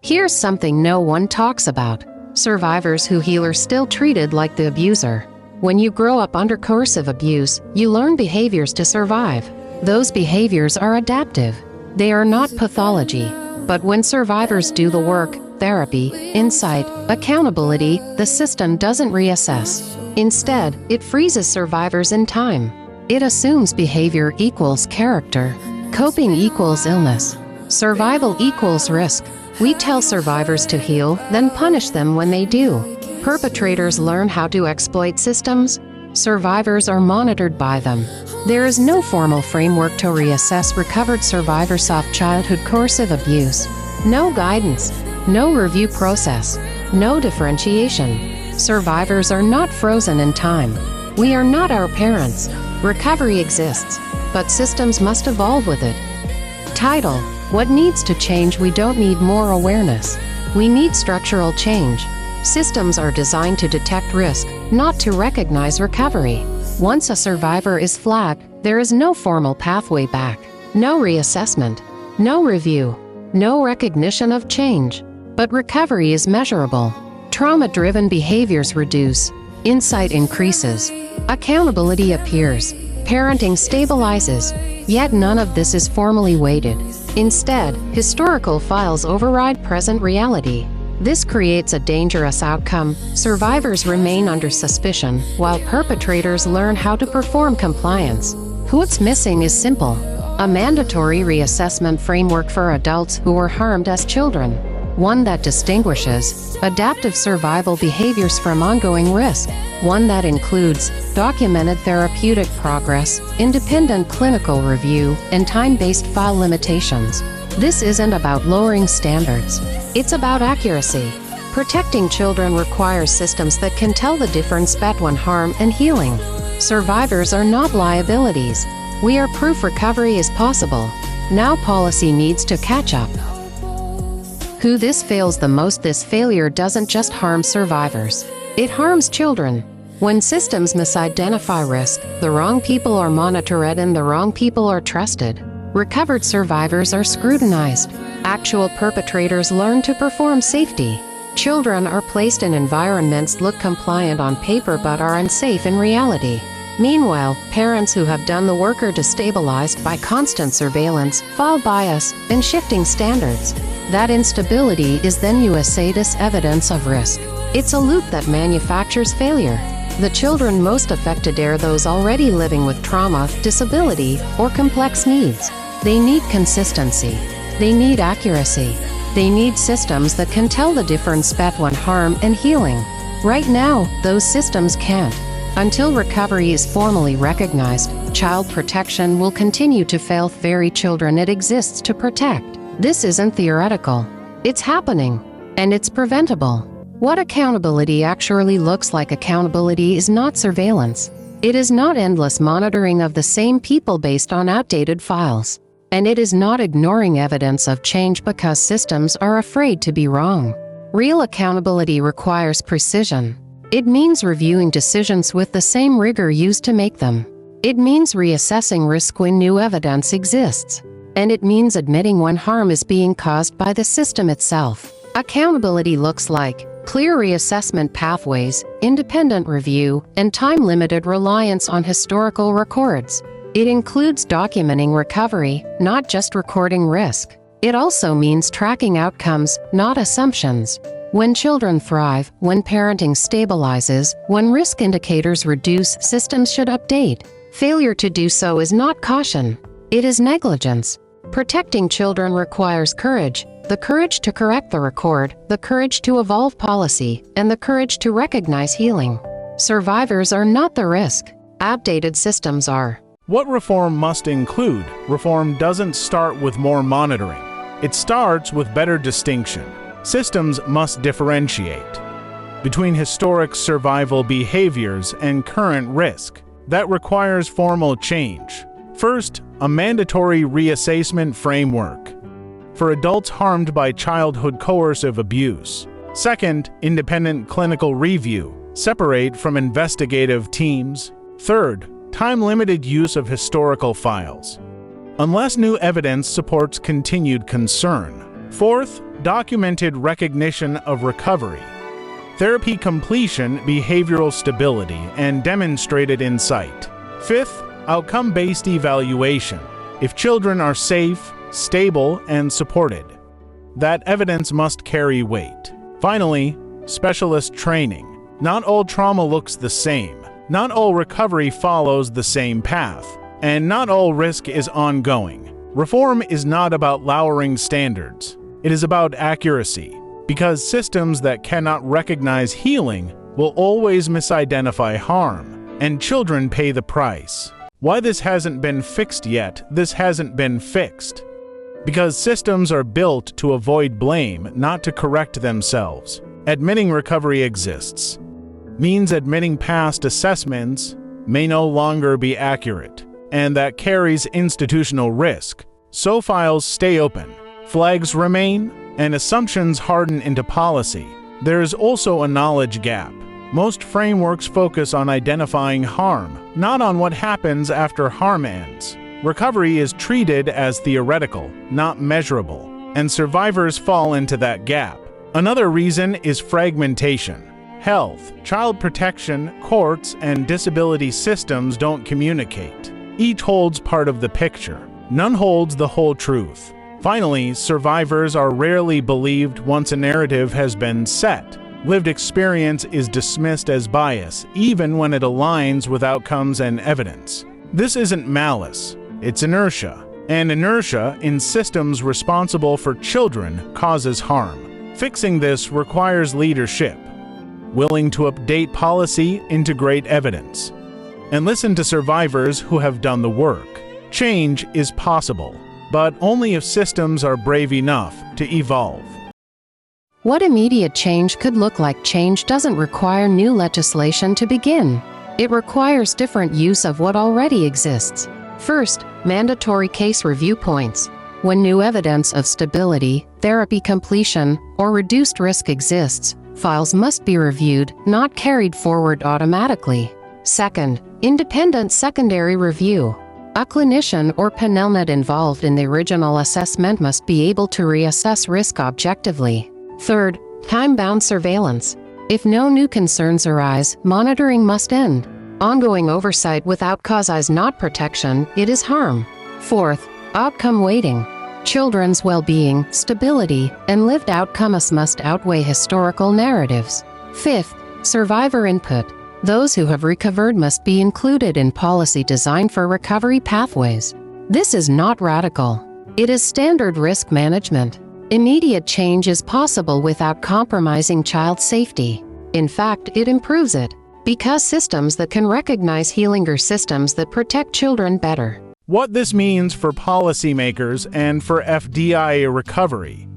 Here's something no one talks about. Survivors who heal are still treated like the abuser. When you grow up under coercive abuse, you learn behaviors to survive. Those behaviors are adaptive. They are not pathology. But when survivors do the work, therapy, insight, accountability, the system doesn't reassess. Instead, it freezes survivors in time. It assumes behavior equals character. Coping equals illness. Survival equals risk. We tell survivors to heal, then punish them when they do. Perpetrators learn how to exploit systems. Survivors are monitored by them. There is no formal framework to reassess recovered survivors of childhood coercive abuse. No guidance. No review process. No differentiation. Survivors are not frozen in time. We are not our parents. Recovery exists, but systems must evolve with it. Title: What needs to change? We don't need more awareness. We need structural change. Systems are designed to detect risk, not to recognize recovery. Once a survivor is flagged, there is no formal pathway back. No reassessment. No review. No recognition of change. But recovery is measurable. Trauma-driven behaviors reduce. Insight increases. Accountability appears. Parenting stabilizes. Yet none of this is formally weighted. Instead, historical files override present reality. This creates a dangerous outcome. Survivors remain under suspicion, while perpetrators learn how to perform compliance. What's missing is simple: a mandatory reassessment framework for adults who were harmed as children. One that distinguishes adaptive survival behaviors from ongoing risk. One that includes documented therapeutic progress, independent clinical review, and time-based file limitations. This isn't about lowering standards. It's about accuracy. Protecting children requires systems that can tell the difference between harm and healing. Survivors are not liabilities. We are proof recovery is possible. Now policy needs to catch up. Who this fails the most? This failure doesn't just harm survivors. It harms children. When systems misidentify risk, the wrong people are monitored and the wrong people are trusted. Recovered survivors are scrutinized. Actual perpetrators learn to perform safety. Children are placed in environments that look compliant on paper but are unsafe in reality. Meanwhile, parents who have done the work are destabilized by constant surveillance, file bias, and shifting standards. That instability is then USAID's evidence of risk. It's a loop that manufactures failure. The children most affected are those already living with trauma, disability, or complex needs. They need consistency. They need accuracy. They need systems that can tell the difference between harm and healing. Right now, those systems can't. Until recovery is formally recognized, child protection will continue to fail the very children it exists to protect. This isn't theoretical. It's happening. And it's preventable. What accountability actually looks like. Accountability is not surveillance. It is not endless monitoring of the same people based on outdated files. And it is not ignoring evidence of change because systems are afraid to be wrong. Real accountability requires precision. It means reviewing decisions with the same rigor used to make them. It means reassessing risk when new evidence exists. And it means admitting when harm is being caused by the system itself. Accountability looks like clear reassessment pathways, independent review, and time-limited reliance on historical records. It includes documenting recovery, not just recording risk. It also means tracking outcomes, not assumptions. When children thrive, when parenting stabilizes, when risk indicators reduce, systems should update. Failure to do so is not caution. It is negligence. Protecting children requires courage. The courage to correct the record, the courage to evolve policy, and the courage to recognize healing. Survivors are not the risk. Outdated systems are. What reform must include? Reform doesn't start with more monitoring. It starts with better distinction. Systems must differentiate between historic survival behaviors and current risk. That requires formal change. First, a mandatory reassessment framework for adults harmed by childhood coercive abuse. Second, independent clinical review, separate from investigative teams. Third, time-limited use of historical files, unless new evidence supports continued concern. Fourth, documented recognition of recovery. Therapy completion, behavioral stability, and demonstrated insight. Fifth, outcome-based evaluation. If children are safe, stable, and supported, that evidence must carry weight. Finally, specialist training. Not all trauma looks the same. Not all recovery follows the same path. And not all risk is ongoing. Reform is not about lowering standards. It is about accuracy. Because systems that cannot recognize healing will always misidentify harm, and children pay the price. Why this hasn't been fixed yet? This hasn't been fixed because systems are built to avoid blame, not to correct themselves. Admitting recovery exists means admitting past assessments may no longer be accurate, and that carries institutional risk. So files stay open, flags remain, and assumptions harden into policy. There is also a knowledge gap. Most frameworks focus on identifying harm, not on what happens after harm ends. Recovery is treated as theoretical, not measurable, and survivors fall into that gap. Another reason is fragmentation. Health, child protection, courts, and disability systems don't communicate. Each holds part of the picture. None holds the whole truth. Finally, survivors are rarely believed once a narrative has been set. Lived experience is dismissed as bias, even when it aligns with outcomes and evidence. This isn't malice, it's inertia. And inertia in systems responsible for children causes harm. Fixing this requires leadership, willing to update policy, integrate evidence, and listen to survivors who have done the work. Change is possible, but only if systems are brave enough to evolve. What immediate change could look like? Change doesn't require new legislation to begin. It requires different use of what already exists. First, mandatory case review points. When new evidence of stability, therapy completion, or reduced risk exists, files must be reviewed, not carried forward automatically. Second, independent secondary review. A clinician or panelnet involved in the original assessment must be able to reassess risk objectively. Third, time-bound surveillance. If no new concerns arise, monitoring must end. Ongoing oversight without cause is not protection, it is harm. Fourth, outcome weighting. Children's well-being, stability, and lived outcomes must outweigh historical narratives. Fifth, survivor input. Those who have recovered must be included in policy design for recovery pathways. This is not radical. It is standard risk management. Immediate change is possible without compromising child safety. In fact, it improves it, because systems that can recognize healing are systems that protect children better. What this means for policymakers and for FDIA recovery.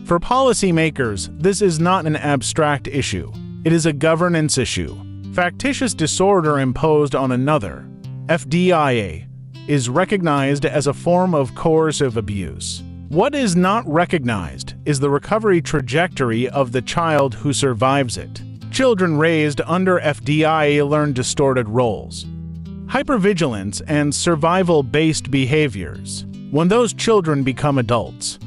For policymakers, this is not an abstract issue. It is a governance issue. Factitious disorder imposed on another, FDIA, is recognized as a form of coercive abuse. What is not recognized is the recovery trajectory of the child who survives it. Children raised under FDIA learn distorted roles, hypervigilance, and survival-based behaviors. When those children become adults,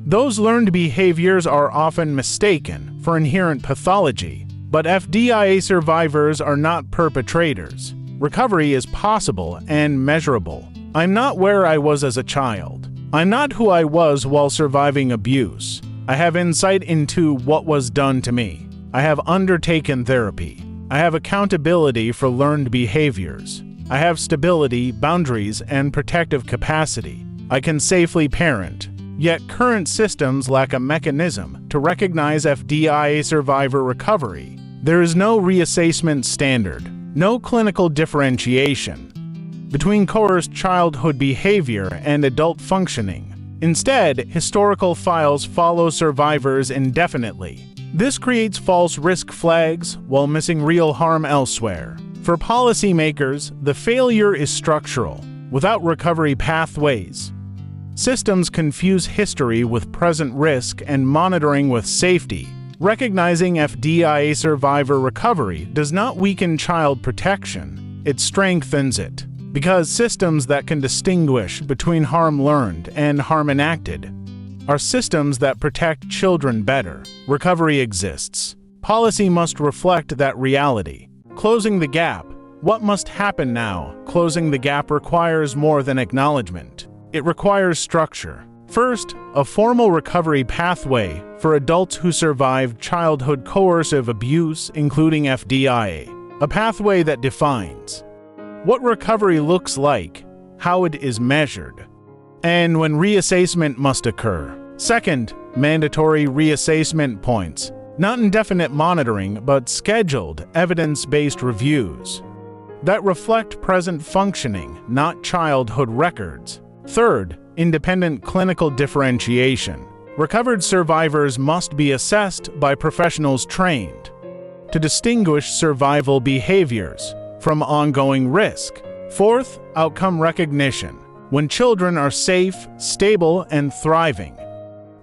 those learned behaviors are often mistaken for inherent pathology. But FDIA survivors are not perpetrators. Recovery is possible and measurable. I'm not where I was as a child. I'm not who I was while surviving abuse. I have insight into what was done to me. I have undertaken therapy. I have accountability for learned behaviors. I have stability, boundaries, and protective capacity. I can safely parent. Yet current systems lack a mechanism to recognize FDIA survivor recovery. There is no reassessment standard, no clinical differentiation between coerced childhood behavior and adult functioning. Instead, historical files follow survivors indefinitely. This creates false risk flags while missing real harm elsewhere. For policymakers, the failure is structural, without recovery pathways. Systems confuse history with present risk and monitoring with safety. Recognizing FDIA survivor recovery does not weaken child protection, it strengthens it. Because systems that can distinguish between harm learned and harm enacted are systems that protect children better. Recovery exists. Policy must reflect that reality. Closing the gap. What must happen now? Closing the gap requires more than acknowledgement. It requires structure. First, a formal recovery pathway for adults who survived childhood coercive abuse, including FDIA. A pathway that defines what recovery looks like, how it is measured, and when reassessment must occur. Second, mandatory reassessment points. Not indefinite monitoring, but scheduled, evidence-based reviews that reflect present functioning, not childhood records. Third, independent clinical differentiation. Recovered survivors must be assessed by professionals trained to distinguish survival behaviors from ongoing risk. Fourth, outcome recognition. When children are safe, stable, and thriving,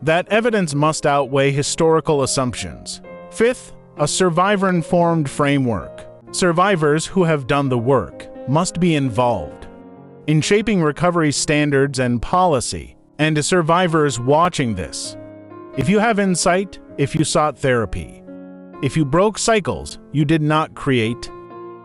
that evidence must outweigh historical assumptions. Fifth, a survivor-informed framework. Survivors who have done the work must be involved in shaping recovery standards and policy, and to survivors watching this. If you have insight, if you sought therapy, if you broke cycles you did not create,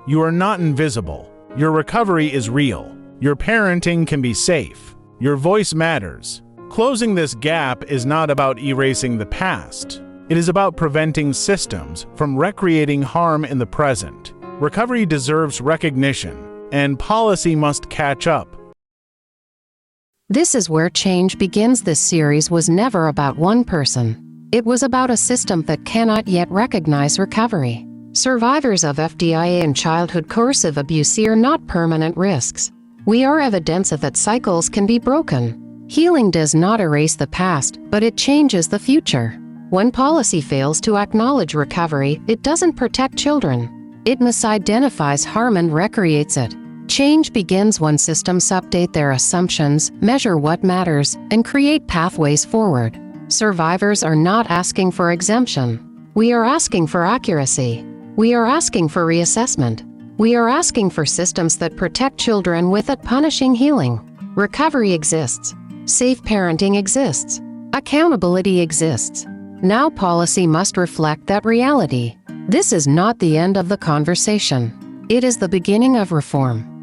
you are not invisible. Your recovery is real. Your parenting can be safe. Your voice matters. Closing this gap is not about erasing the past. It is about preventing systems from recreating harm in the present. Recovery deserves recognition, and policy must catch up. This is where change begins. This series was never about one person. It was about a system that cannot yet recognize recovery. Survivors of FDIA and childhood coercive abuse are not permanent risks. We are evidence that cycles can be broken. Healing does not erase the past, but it changes the future. When policy fails to acknowledge recovery, it doesn't protect children. It misidentifies harm and recreates it. Change begins when systems update their assumptions, measure what matters, and create pathways forward. Survivors are not asking for exemption. We are asking for accuracy. We are asking for reassessment. We are asking for systems that protect children without punishing healing. Recovery exists. Safe parenting exists. Accountability exists. Now policy must reflect that reality. This is not the end of the conversation. It is the beginning of reform.